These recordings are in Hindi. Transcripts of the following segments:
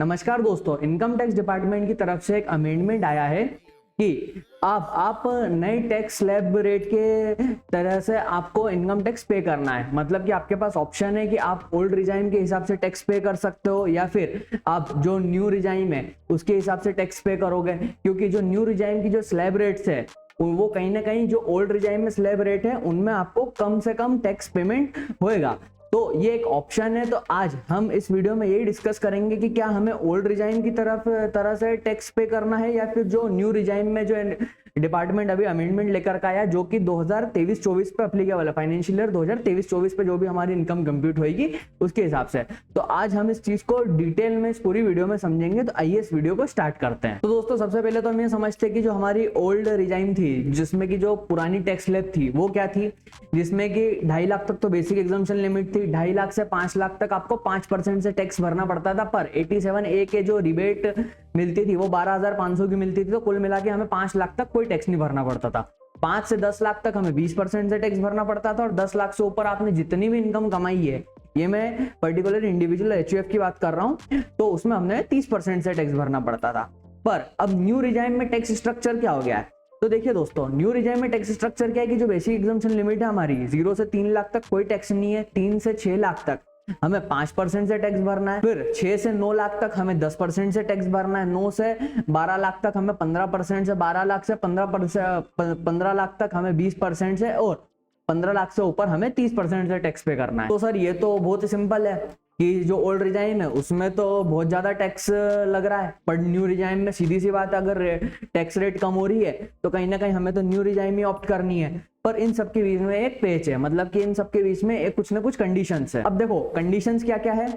नमस्कार दोस्तों, इनकम टैक्स डिपार्टमेंट की तरफ से एक अमेंडमेंट आया है कि आप नए टैक्स स्लैब रेट के तरह से आपको इनकम टैक्स पे करना है। मतलब कि आपके पास ऑप्शन है कि आप ओल्ड रिजाइम के हिसाब से टैक्स पे कर सकते हो या फिर आप जो न्यू रिजाइम है उसके हिसाब से टैक्स पे करोगे। क्योंकि जो न्यू रिजाइम की जो स्लैब रेट्स है वो कहीं ना कहीं जो ओल्ड रिजाइम में स्लैब रेट है उनमें आपको कम से कम टैक्स पेमेंट होएगा। तो ये एक ऑप्शन है। तो आज हम इस वीडियो में यही डिस्कस करेंगे कि क्या हमें ओल्ड रिजाइम की तरह से टैक्स पे करना है या फिर जो न्यू रिजाइम में जो डिपार्टमेंट अभी अमेंडमेंट लेकर का आया जो कि 2023-24 पे एप्लीकेबल है, फाइनेंशियल ईयर 2023-24 पे जो भी हमारी इनकम कंप्यूट होगी उसके हिसाब से। तो आज हम इस चीज को डिटेल में इस पूरी वीडियो में समझेंगे। तो आइए इस वीडियो को स्टार्ट करते हैं। तो दोस्तों सबसे पहले तो हम ये समझते हैं कि जो हमारी ओल्ड रिजाइम थी जिसमें की जो पुरानी टैक्स स्लैब थी वो क्या थी, जिसमें कि 2.5 लाख तक तो बेसिक एग्जम्पशन लिमिट थी। 2.5 लाख से 5 लाख तक आपको 5% से टैक्स भरना पड़ता था। पर 87A के जो रिबेट मिलती थी वो 12,500 की मिलती थी। तो कुल मिला के हमें 5 लाख तक कोई टैक्स नहीं भरना पड़ता था। 5 से 10 लाख तक हमें 20% से टैक्स भरना पड़ता था और 10 लाख से ऊपर आपने जितनी भी इनकम कमाई है, ये मैं पर्टिकुलर इंडिविजुअल एचयूएफ की बात कर रहा हूं, तो उसमें हमने 30% से टैक्स भरना पड़ता था। पर अब न्यू रिजाइम में टैक्स स्ट्रक्चर क्या हो गया है? तो देखिए दोस्तों, न्यू रिजाइम में टैक्स स्ट्रक्चर क्या है कि जो बेसिक एग्जम्पशन लिमिट है हमारी 0 से 3 लाख तक कोई टैक्स नहीं है। 3 से 6 लाख तक हमें 5% से टैक्स भरना है। फिर 6 से 9 लाख तक हमें 10% से टैक्स भरना है। 9 से 12 लाख तक हमें 15% से, 12 लाख से 15 लाख तक हमें 20% से और 15 लाख से ऊपर हमें 30% से टैक्स पे करना है। तो सर ये तो बहुत ही सिंपल है कि जो ओल्ड रिजाइम है उसमें तो बहुत ज्यादा टैक्स लग रहा है, पर न्यू रिजाइम में सीधी सी बात, अगर टैक्स रेट कम हो रही है तो कहीं ना कहीं हमें तो न्यू रिजाइम ही ऑप्ट करनी है। पर इन सबके बीच में एक पेच है, मतलब कि इन सबके बीच में एक कुछ ना कुछ कंडीशंस है। अब देखो कंडीशंस क्या क्या है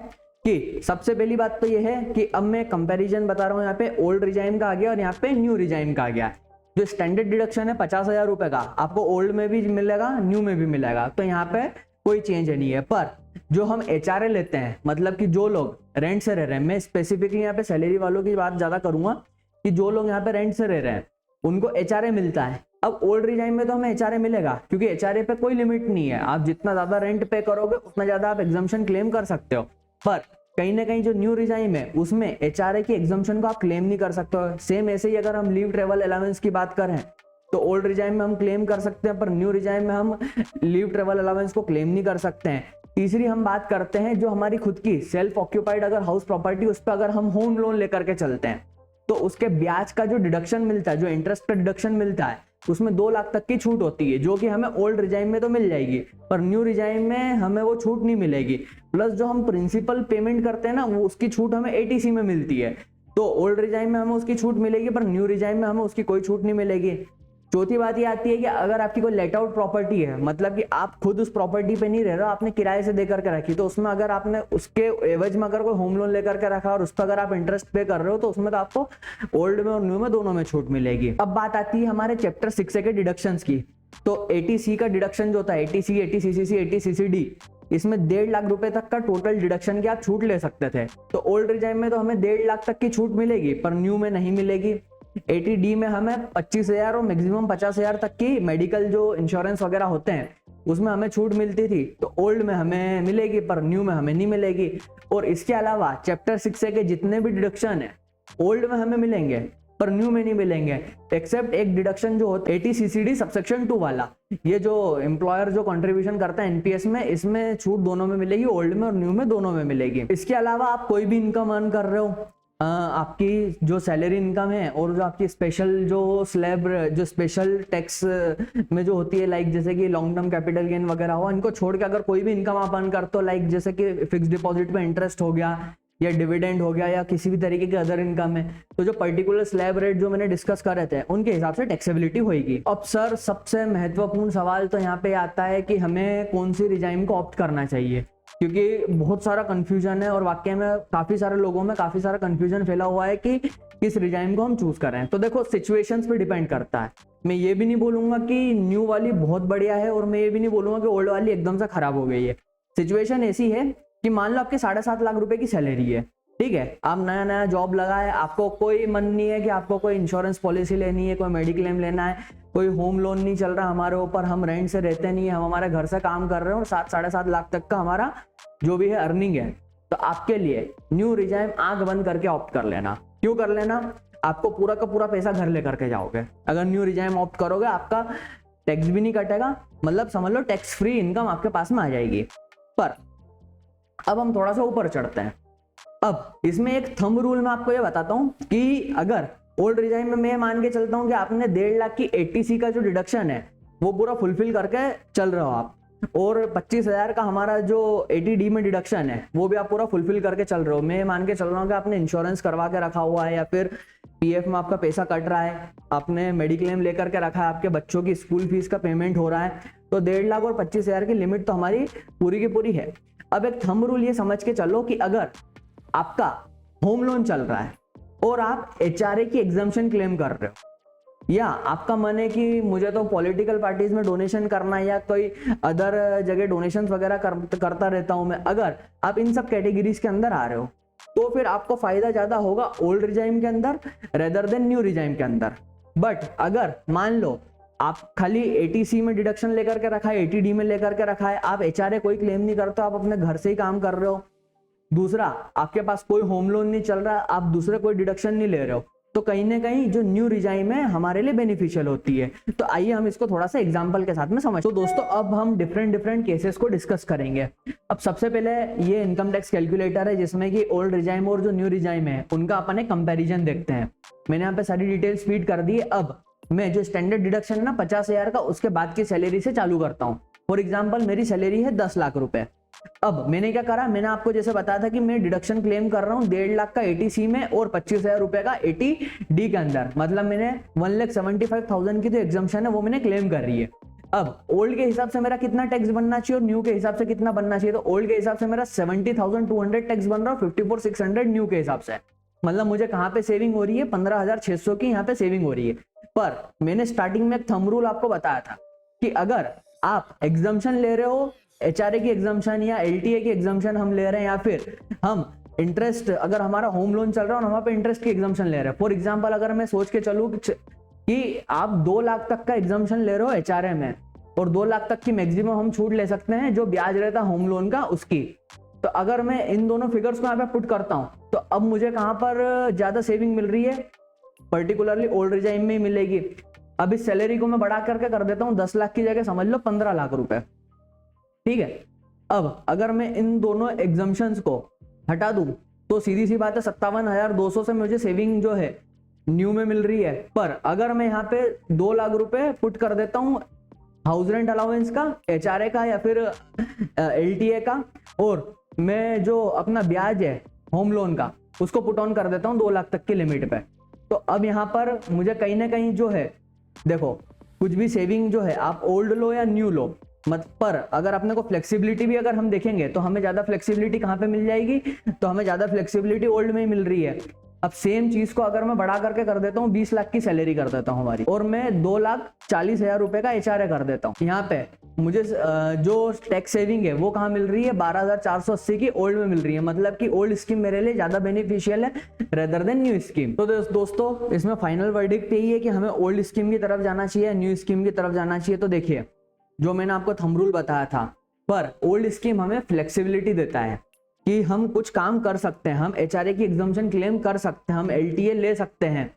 कि सबसे पहली बात तो ये है कि अब मैं कंपैरिजन बता रहा हूँ, यहाँ पे ओल्ड रिजाइम का आ गया और यहाँ पे न्यू रिजाइम का आ गया। जो स्टैंडर्ड डिडक्शन है 50,000 रुपए का आपको ओल्ड में भी मिलेगा, न्यू में भी मिलेगा, तो यहाँ पे कोई चेंज नहीं है। पर जो हम एचआरए लेते हैं, मतलब कि जो लोग रेंट से रह रहे हैं, मैं स्पेसिफिकली यहाँ पे सैलरी वालों की बात ज्यादा करूंगा कि जो लोग यहाँ पे रेंट से रह रहे हैं उनको एचआरए मिलता है। अब ओल्ड रिजाइम में तो हमें एचआरए मिलेगा क्योंकि एचआरए पे कोई लिमिट नहीं है। आप जितना ज्यादा रेंट पे करोगे उतना ज्यादा आप एग्जम्पशन क्लेम कर सकते हो। पर कहीं ना कहीं जो न्यू रिजाइम है उसमें एचआरए की एग्जम्पशन को आप क्लेम नहीं कर सकते हो। सेम ऐसे ही अगर हम लीव ट्रेवल अलाउंस की बात करें तो ओल्ड रिजाइम में हम क्लेम कर सकते हैं, पर न्यू रिजाइम में हम लीव ट्रेवल अलाउंस को क्लेम नहीं कर सकते हैं। तीसरी हम बात करते हैं जो हमारी खुद की सेल्फ ऑक्यूपाइड अगर हाउस प्रॉपर्टी, उस पर अगर हम होम लोन लेकर के चलते हैं तो उसके ब्याज का जो डिडक्शन मिलता है, जो इंटरेस्ट का डिडक्शन मिलता है, उसमें 2 लाख तक की छूट होती है, जो कि हमें ओल्ड रिजाइम में तो मिल जाएगी पर न्यू रिजाइम में हमें वो छूट नहीं मिलेगी। प्लस जो हम प्रिंसिपल पेमेंट करते हैं ना, वो उसकी छूट हमें एटीसी में मिलती है। तो ओल्ड रिजाइम में हमें उसकी छूट मिलेगी पर न्यू रिजाइम में हमें उसकी कोई छूट नहीं मिलेगी। चौथी बात ये आती है कि अगर आपकी कोई लेट आउट प्रॉपर्टी है, मतलब कि आप खुद उस प्रॉपर्टी पे नहीं रह रहे हो, आपने किराए से देकर के रखी, तो उसमें अगर आपने उसके एवज में अगर कोई होम लोन लेकर के रखा और उस पर अगर आप इंटरेस्ट पे कर रहे हो तो उसमें तो आपको ओल्ड में और न्यू में दोनों में छूट मिलेगी। अब बात आती है हमारे चैप्टर 6 के डिडक्शंस की। तो 80C का डिडक्शन जो होता है, 80C, 80CCC, 80CCD, इसमें 1.5 लाख रुपए तक का टोटल डिडक्शन की आप छूट ले सकते थे। तो ओल्ड रिजाइम में तो हमें 1.5 लाख तक की छूट मिलेगी पर न्यू में नहीं मिलेगी। 80D में हमें 25,000 और मैक्सिमम 50,000 तक की मेडिकल जो इंश्योरेंस वगैरह होते हैं उसमें हमें छूट मिलती थी, तो ओल्ड में हमें मिलेगी पर न्यू में हमें नहीं मिलेगी। और इसके अलावा चैप्टर 6 के जितने भी डिडक्शन है ओल्ड में हमें मिलेंगे पर न्यू में नहीं मिलेंगे, एक्सेप्ट एक डिडक्शन जो होता है 80CCD सबसेक्शन 2 वाला। ये जो एम्प्लॉयर जो कंट्रीब्यूशन करता है एनपीएस में, इसमें छूट दोनों में मिलेगी, ओल्ड में और न्यू में दोनों में मिलेगी। इसके अलावा आप कोई भी इनकम अर्न कर रहे हो, आपकी जो सैलरी इनकम है और जो आपकी स्पेशल जो स्लैब जो स्पेशल टैक्स में जो होती है, लाइक जैसे कि लॉन्ग टर्म कैपिटल गेन वगैरह हो, इनको छोड़ के अगर कोई भी इनकम आप अर्न करते हो, लाइक जैसे कि फिक्स डिपॉजिट पे इंटरेस्ट हो गया या डिविडेंड हो गया या किसी भी तरीके की अदर इनकम है, तो जो पर्टिकुलर स्लैब रेट जो मैंने डिस्कस कर रहे थे उनके हिसाब से टैक्सेबिलिटी होगी। अब सर सबसे महत्वपूर्ण सवाल तो यहाँ पे आता है कि हमें कौन सी रिजाइम को ऑप्ट करना चाहिए, क्योंकि बहुत सारा कंफ्यूजन है और वाकई में काफी सारे लोगों में काफी सारा कंफ्यूजन फैला हुआ है कि किस रिजाइम को हम चूज करें। तो देखो सिचुएशंस पे डिपेंड करता है। मैं ये भी नहीं बोलूंगा कि न्यू वाली बहुत बढ़िया है और मैं ये भी नहीं बोलूंगा कि ओल्ड वाली एकदम से खराब हो गई है। सिचुएशन ऐसी है कि मान लो आपके 7.5 लाख रुपए की सैलरी है, ठीक है, आप नया नया जॉब लगा है, आपको कोई मन नहीं है कि आपको कोई इंश्योरेंस पॉलिसी लेनी है, कोई मेडिक्लेम लेना है, कोई होम लोन नहीं चल रहा हमारे ऊपर, हम रेंट से रहते नहीं है, हम हमारे घर से काम कर रहे हैं और 7-7.5 लाख तक का हमारा जो भी है अर्निंग है। तो आपके लिए न्यू रिजाइम आंख बंद करके ऑप्ट कर लेना। क्यों कर लेना? आपको पूरा का पूरा पैसा घर लेकर के जाओगे। अगर न्यू रिजाइम ऑप्ट करोगे आपका टैक्स भी नहीं कटेगा, मतलब समझ लो टैक्स फ्री इनकम आपके पास में आ जाएगी। पर अब हम थोड़ा सा ऊपर चढ़ते हैं। अब इसमें एक थंब रूल मैं आपको ये बताता हूं कि अगर ओल्ड रिजाइम में मैं मान के चलता हूं कि आपने 1.5 लाख की 80C का जो डिडक्शन है वो पूरा फुलफिल करके चल रहे हो आप, और 25,000 का हमारा जो 80D में डिडक्शन है वो भी आप पूरा फुलफिल करके चल रहे हो। मैं मान के चल रहा हूँ कि आपने इंश्योरेंस करवा के रखा हुआ है, या फिर पीएफ में आपका पैसा कट रहा है, आपने मेडिक्लेम लेकर के रखा है, आपके बच्चों की स्कूल फीस का पेमेंट हो रहा है, तो 1.5 लाख और 25,000 की लिमिट तो हमारी पूरी की पूरी है। अब एक थंब रूल ये समझ के चलो कि अगर आपका होम लोन चल रहा है और आप HRA की एग्जम्पशन क्लेम कर रहे हो, या आपका मन है कि मुझे तो पॉलिटिकल पार्टीज में डोनेशन करना है या कोई अदर जगह डोनेशंस वगैरह करता रहता हूं मैं, अगर आप इन सब कैटेगरीज के अंदर आ रहे हो तो फिर आपको फायदा ज्यादा होगा ओल्ड रिजाइम के अंदर रेदर देन न्यू रिजाइम के अंदर। बट अगर मान लो आप खाली 80C में डिडक्शन लेकर के रखा है, 80D में लेकर के रखा है, आप HRA कोई क्लेम नहीं करते, आप अपने घर से ही काम कर रहे हो, दूसरा आपके पास कोई होम लोन नहीं चल रहा, आप दूसरे कोई डिडक्शन नहीं ले रहे हो, तो कहीं ना कहीं जो न्यू रिजाइम है हमारे लिए बेनिफिशियल होती है। तो आइए हम इसको थोड़ा सा एग्जांपल के साथ में समझ। तो दोस्तों अब हम डिफरेंट केसेस को डिस्कस करेंगे। अब सबसे पहले ये इनकम टैक्स कैलकुलेटर है जिसमें कि ओल्ड रिजाइम और जो न्यू रिजाइम है उनका अपन एक कंपैरिजन देखते हैं। मैंने यहाँ पे सारी डिटेल्स फीड कर दी है। अब मैं जो स्टैंडर्ड डिडक्शन है ना 50,000 का, उसके बाद की सैलरी से चालू करता हूँ। फॉर एग्जाम्पल मेरी सैलरी है 10 लाख रुपए। अब मैंने क्या करा, मैंने आपको जैसे बताया था कि मैं डिडक्शन क्लेम कर रहा हूँ 1.5 लाख का 80C में और 25,000 रुपए का 80D के अंदर, मतलब मैंने 1,75,000 की जो एग्जम्पशन है वो मैंने क्लेम कर रही है। अब ओल्ड के हिसाब से मेरा कितना टैक्स बनना चाहिए और न्यू के हिसाब से कितना बनना चाहिए, तो ओल्ड के हिसाब से मेरा 70,200 टैक्स बन रहा है, 54,600 न्यू के हिसाब से। मतलब मुझे कहाँ पे सेविंग हो रही है, 15,600 की यहाँ पे सेविंग हो रही है। पर मैंने स्टार्टिंग में एक थंब रूल आपको बताया था कि अगर आप एग्जम्पशन ले रहे हो, HRA की एग्जम्पशन या LTA की एग्जम्पशन हम ले रहे हैं, या फिर हम इंटरेस्ट, अगर हमारा होम लोन चल रहा है और हम पे इंटरेस्ट की एग्जम्पशन ले रहे हैं। फॉर एग्जांपल अगर मैं सोच के चलूं कि आप 2 लाख तक का एग्जम्पशन ले रहे हो HRA में, और 2 लाख तक की मैक्सिमम हम छूट ले सकते हैं जो ब्याज रहता है होम लोन का उसकी, तो अगर मैं इन दोनों फिगर्स को यहाँ पे पुट करता हूँ तो अब मुझे कहाँ पर ज्यादा सेविंग मिल रही है, पर्टिकुलरली ओल्ड रिजाइम में ही मिलेगी। अब इस सैलरी को मैं बढ़ा करके कर देता हूँ 10 लाख की जगह समझ लो 15 लाख रुपए, ठीक है। अब अगर मैं इन दोनों एग्जम्पशंस को हटा दूं तो सीधी सी बात है 57,200 से मुझे सेविंग जो है न्यू में मिल रही है। पर अगर मैं यहाँ पे 2 लाख रुपए पुट कर देता हूँ हाउस रेंट अलाउंस का, HRA का या फिर LTA का, और मैं जो अपना ब्याज है होम लोन का उसको पुट ऑन कर देता हूँ 2 लाख तक की लिमिट पे, तो अब यहाँ पर मुझे कहीं ना कहीं जो है, देखो कुछ भी सेविंग जो है आप ओल्ड लो या न्यू लो, मत पर अगर अपने को फ्लेक्सिबिलिटी भी अगर हम देखेंगे तो हमें ज्यादा फ्लेक्सिबिलिटी कहाँ पे मिल जाएगी, तो हमें ज्यादा फ्लेक्सिबिलिटी ओल्ड में ही मिल रही है। अब सेम चीज को अगर मैं बढ़ा करके कर देता हूँ 20 लाख की सैलरी कर देता हूँ हमारी, और मैं 2,40,000 रुपए का HRA कर देता हूँ, यहाँ पे मुझे जो टैक्स सेविंग है वो कहाँ मिल रही है, 12,480 की ओल्ड में मिल रही है। मतलब कि ओल्ड स्कीम मेरे लिए ज्यादा बेनिफिशियल है रेदर देन न्यू स्कीम। तो दोस्तों इसमें फाइनल वर्डिक्ट यही है कि हमें ओल्ड स्कीम की तरफ जाना चाहिए, न्यू स्कीम की तरफ जाना चाहिए। तो देखिए जो मैंने आपको थंब रूल बताया था, पर ओल्ड स्कीम हमें फ्लेक्सिबिलिटी देता है कि हम कुछ काम कर सकते हैं, हम HRA की एग्जम्पशन क्लेम कर सकते हैं, हम LTA ले सकते हैं,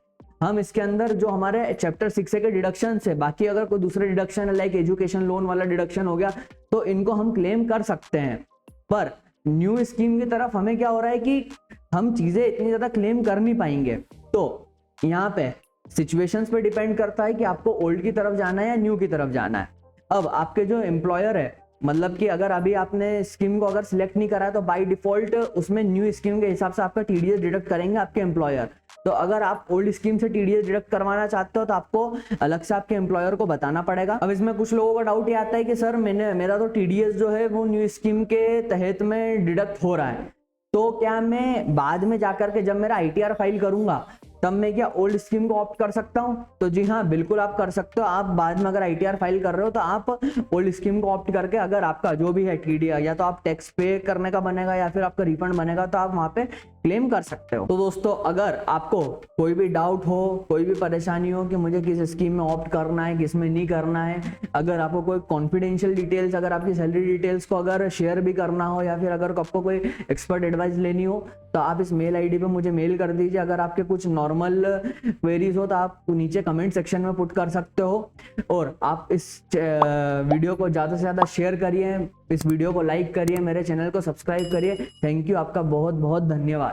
हम इसके अंदर जो हमारे चैप्टर 6 के डिडक्शन है, बाकी अगर कोई दूसरे डिडक्शन लाइक एजुकेशन लोन वाला डिडक्शन हो गया तो इनको हम क्लेम कर सकते हैं। पर न्यू स्कीम की तरफ हमें क्या हो रहा है कि हम चीजें इतनी ज्यादा क्लेम कर नहीं पाएंगे। तो यहाँ पे सिचुएशंस पे डिपेंड करता है कि आपको ओल्ड की तरफ जाना है या न्यू की तरफ जाना है। अब आपके जो एम्प्लॉयर है, मतलब कि अगर अभी आपने स्कीम को अगर सिलेक्ट नहीं करा है तो बाय डिफॉल्ट उसमें न्यू स्कीम के हिसाब से आपका TDS डिडक्ट करेंगे आपके एम्प्लॉयर। तो अगर आप ओल्ड स्कीम से TDS डिडक्ट करवाना चाहते हो तो आपको अलग से आपके एम्प्लॉयर को बताना पड़ेगा। अब इसमें कुछ लोगों का डाउट ये आता है कि सर मेरा तो TDS जो है वो न्यू स्कीम के तहत में डिडक्ट हो रहा है, तो क्या मैं बाद में जाकर के जब मेरा ITR फाइल करूंगा तब मैं क्या ओल्ड स्कीम को ऑप्ट कर सकता हूं? तो जी हाँ, बिल्कुल आप कर सकते हो। आप बाद में अगर ITR फाइल कर रहे हो तो आप ओल्ड स्कीम को ऑप्ट करके, अगर आपका जो भी है TDS या तो आप टैक्स पे करने का बनेगा या फिर आपका रिफंड बनेगा, तो आप वहां पे क्लेम कर सकते हो। तो दोस्तों अगर आपको कोई भी डाउट हो, कोई भी परेशानी हो कि मुझे किस स्कीम में ऑप्ट करना है, किस में नहीं करना है, अगर आपको कोई कॉन्फिडेंशियल डिटेल्स, अगर आपकी सैलरी डिटेल्स को अगर शेयर भी करना हो या फिर अगर आपको कोई एक्सपर्ट एडवाइस लेनी हो, तो आप इस मेल आईडी पे मुझे मेल कर दीजिए। अगर आपके कुछ नॉर्मल क्वेरीज हो तो आप नीचे कमेंट सेक्शन में पुट कर सकते हो। और आप इस वीडियो को ज़्यादा से ज़्यादा शेयर करिए, इस वीडियो को लाइक करिए, मेरे चैनल को सब्सक्राइब करिए। थैंक यू, आपका बहुत बहुत धन्यवाद।